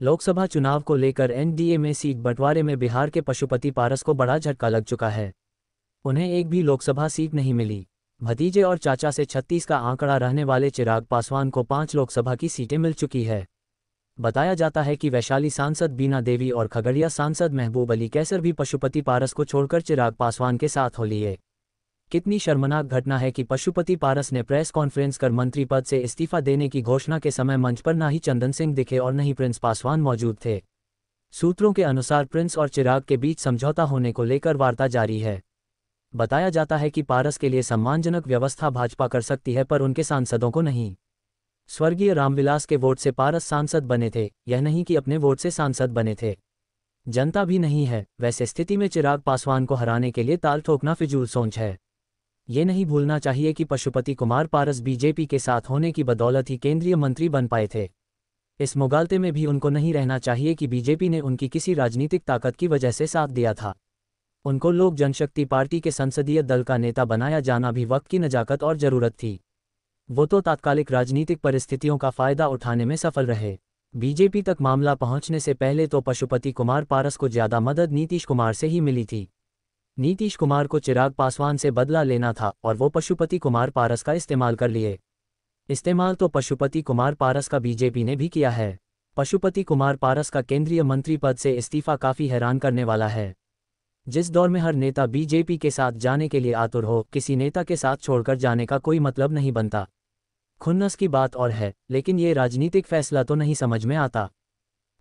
लोकसभा चुनाव को लेकर एनडीए में सीट बंटवारे में बिहार के पशुपति पारस को बड़ा झटका लग चुका है। उन्हें एक भी लोकसभा सीट नहीं मिली। भतीजे और चाचा से 36 का आंकड़ा रहने वाले चिराग पासवान को 5 लोकसभा की सीटें मिल चुकी है। बताया जाता है कि वैशाली सांसद बीना देवी और खगड़िया सांसद महबूब अली कैसर भी पशुपति पारस को छोड़कर चिराग पासवान के साथ हो लिए। कितनी शर्मनाक घटना है कि पशुपति पारस ने प्रेस कॉन्फ्रेंस कर मंत्री पद से इस्तीफा देने की घोषणा के समय मंच पर ना ही चंदन सिंह दिखे और न ही प्रिंस पासवान मौजूद थे। सूत्रों के अनुसार प्रिंस और चिराग के बीच समझौता होने को लेकर वार्ता जारी है। बताया जाता है कि पारस के लिए सम्मानजनक व्यवस्था भाजपा कर सकती है, पर उनके सांसदों को नहीं। स्वर्गीय रामविलास के वोट से पारस सांसद बने थे, यह नहीं कि अपने वोट से सांसद बने थे। जनता भी नहीं है। वैसे स्थिति में चिराग पासवान को हराने के लिए ताल ठोकना फिजूल सोच है। ये नहीं भूलना चाहिए कि पशुपति कुमार पारस बीजेपी के साथ होने की बदौलत ही केंद्रीय मंत्री बन पाए थे। इस मुगालते में भी उनको नहीं रहना चाहिए कि बीजेपी ने उनकी किसी राजनीतिक ताकत की वजह से साथ दिया था। उनको लोक जनशक्ति पार्टी के संसदीय दल का नेता बनाया जाना भी वक्त की नजाकत और जरूरत थी। वो तो तात्कालिक राजनीतिक परिस्थितियों का फायदा उठाने में सफल रहे। बीजेपी तक मामला पहुंचने से पहले तो पशुपति कुमार पारस को ज्यादा मदद नीतीश कुमार से ही मिली थी। नीतीश कुमार को चिराग पासवान से बदला लेना था और वो पशुपति कुमार पारस का इस्तेमाल कर लिए। इस्तेमाल तो पशुपति कुमार पारस का बीजेपी ने भी किया है। पशुपति कुमार पारस का केंद्रीय मंत्री पद से इस्तीफा काफी हैरान करने वाला है। जिस दौर में हर नेता बीजेपी के साथ जाने के लिए आतुर हो, किसी नेता के साथ छोड़कर जाने का कोई मतलब नहीं बनता। खुन्नस की बात और है, लेकिन ये राजनीतिक फैसला तो नहीं समझ में आता।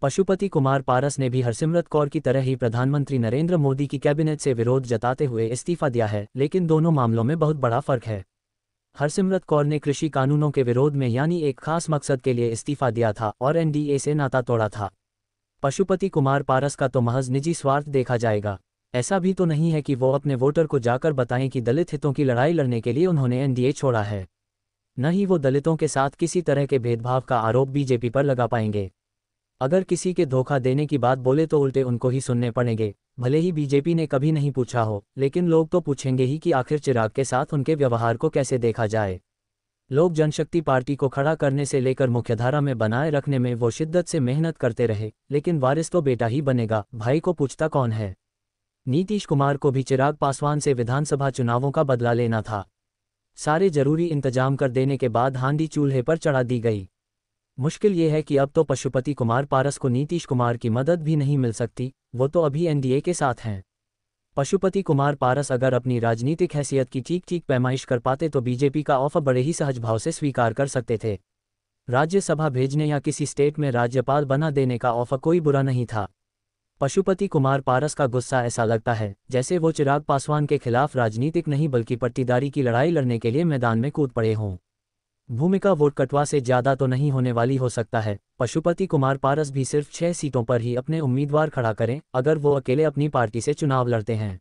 पशुपति कुमार पारस ने भी हरसिमरत कौर की तरह ही प्रधानमंत्री नरेंद्र मोदी की कैबिनेट से विरोध जताते हुए इस्तीफा दिया है, लेकिन दोनों मामलों में बहुत बड़ा फर्क है। हरसिमरत कौर ने कृषि कानूनों के विरोध में यानी एक खास मकसद के लिए इस्तीफा दिया था और एनडीए से नाता तोड़ा था। पशुपति कुमार पारस का तो महज निजी स्वार्थ देखा जाएगा। ऐसा भी तो नहीं है कि वो अपने वोटर को जाकर बताएं कि दलित हितों की लड़ाई लड़ने के लिए उन्होंने एनडीए छोड़ा है। न ही वो दलितों के साथ किसी तरह के भेदभाव का आरोप बीजेपी पर लगा पाएंगे। अगर किसी के धोखा देने की बात बोले तो उल्टे उनको ही सुनने पड़ेंगे। भले ही बीजेपी ने कभी नहीं पूछा हो, लेकिन लोग तो पूछेंगे ही कि आखिर चिराग के साथ उनके व्यवहार को कैसे देखा जाए। लोक जनशक्ति पार्टी को खड़ा करने से लेकर मुख्यधारा में बनाए रखने में वो शिद्दत से मेहनत करते रहे, लेकिन वारिस तो बेटा ही बनेगा, भाई को पूछता कौन है। नीतीश कुमार को भी चिराग पासवान से विधानसभा चुनावों का बदला लेना था। सारे जरूरी इंतजाम कर देने के बाद हांडी चूल्हे पर चढ़ा दी गई। मुश्किल ये है कि अब तो पशुपति कुमार पारस को नीतीश कुमार की मदद भी नहीं मिल सकती, वो तो अभी एनडीए के साथ हैं। पशुपति कुमार पारस अगर अपनी राजनीतिक हैसियत की ठीक पैमाइश कर पाते तो बीजेपी का ऑफर बड़े ही सहज भाव से स्वीकार कर सकते थे। राज्यसभा भेजने या किसी स्टेट में राज्यपाल बना देने का ऑफर कोई बुरा नहीं था। पशुपति कुमार पारस का गुस्सा ऐसा लगता है जैसे वो चिराग पासवान के खिलाफ राजनीतिक नहीं बल्कि पट्टीदारी की लड़ाई लड़ने के लिए मैदान में कूद पड़े हों। भूमिका वोट कटवा से ज्यादा तो नहीं होने वाली हो सकता है। पशुपति कुमार पारस भी सिर्फ 6 सीटों पर ही अपने उम्मीदवार खड़ा करें अगर वो अकेले अपनी पार्टी से चुनाव लड़ते हैं।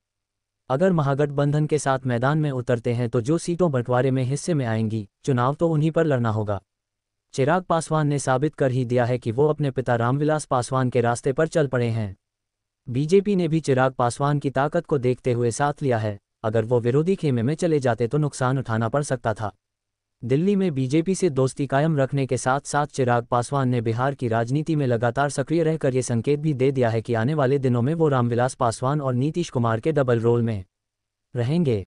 अगर महागठबंधन के साथ मैदान में उतरते हैं तो जो सीटों बंटवारे में हिस्से में आएंगी, चुनाव तो उन्हीं पर लड़ना होगा। चिराग पासवान ने साबित कर ही दिया है कि वो अपने पिता रामविलास पासवान के रास्ते पर चल पड़े हैं। बीजेपी ने भी चिराग पासवान की ताकत को देखते हुए साथ लिया है। अगर वो विरोधी खेमे में चले जाते तो नुकसान उठाना पड़ सकता था। दिल्ली में बीजेपी से दोस्ती कायम रखने के साथ साथ चिराग पासवान ने बिहार की राजनीति में लगातार सक्रिय रहकर ये संकेत भी दे दिया है कि आने वाले दिनों में वो रामविलास पासवान और नीतीश कुमार के डबल रोल में रहेंगे।